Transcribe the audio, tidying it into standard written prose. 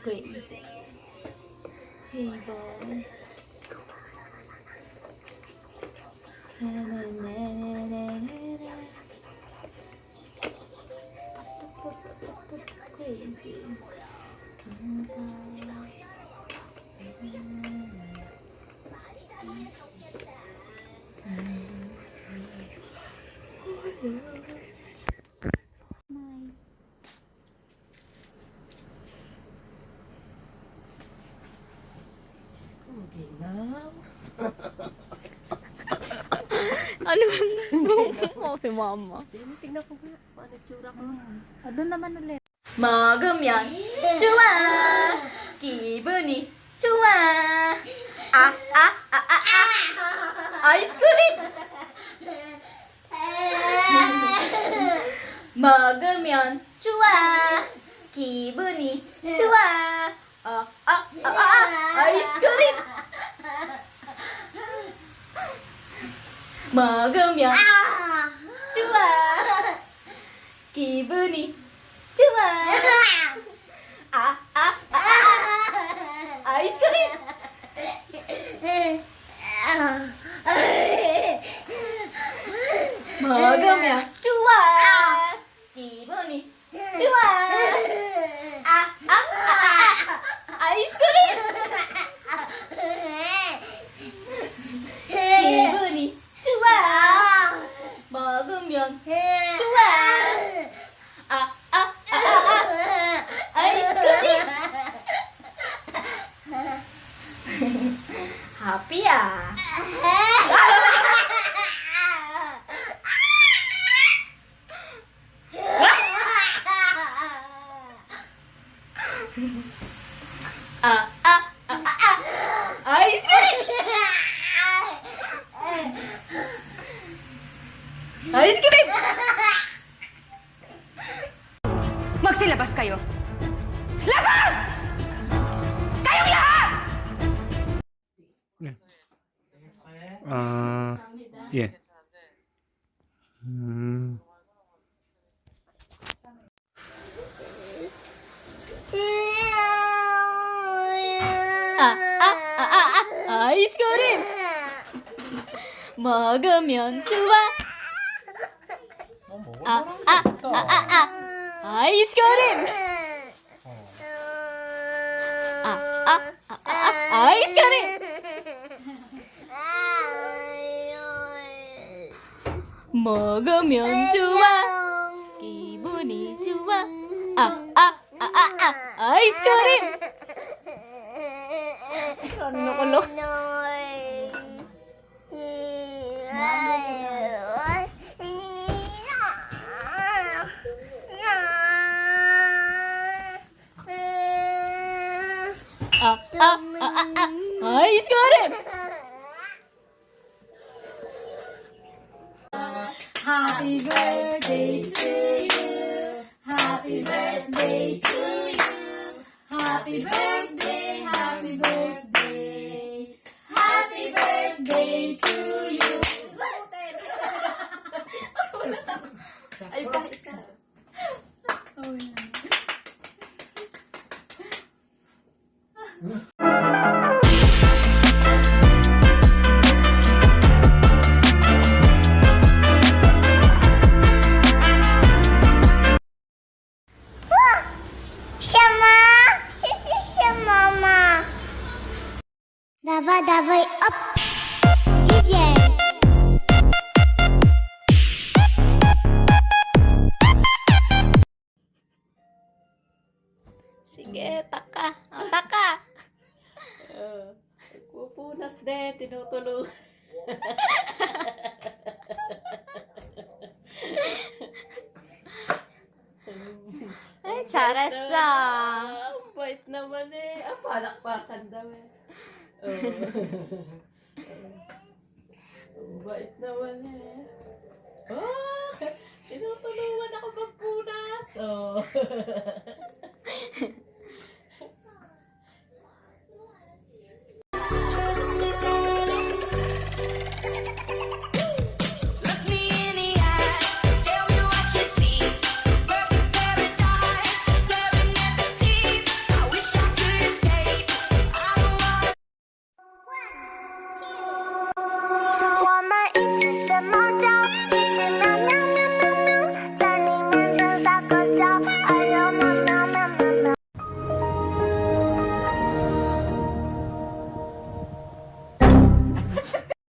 Crazy. Hey boy. Crazy. Ano mo si mama? Tingnan ko nga. Paano tsura ko? Doon naman ulit. 먹으면 좋아 기분이 좋아 아이스크림 먹으면 좋아 기분이 좋아 아이스크림 먹으면 좋아 기분이 좋아 아이스크림 먹으면 좋아 기분이 좋아 아이스크림 기분이 좋아 먹으면 좋아 아이스크림 하피야 아이스크림 아이스크림 Magsilabas kayo! Labas! Kayong lahat! 예. 아이스크림 먹으면 좋아 아이스크림 아이스크림 먹으면 좋아 기분이 좋아 아이스크림 아이스크림 Happy birthday to you. Happy birthday to you. Happy birthday, happy birthday. Happy birthday to you. Ay, pa isa. Oh, yeah. Давай оп, диджей. Sige, taka. Taka. Pupunas din, tinutulog. Ay, 잘했어. Bait naman eh. Palakpakan daw eh. Bait naman eh. Tinutulungan ako magpunas.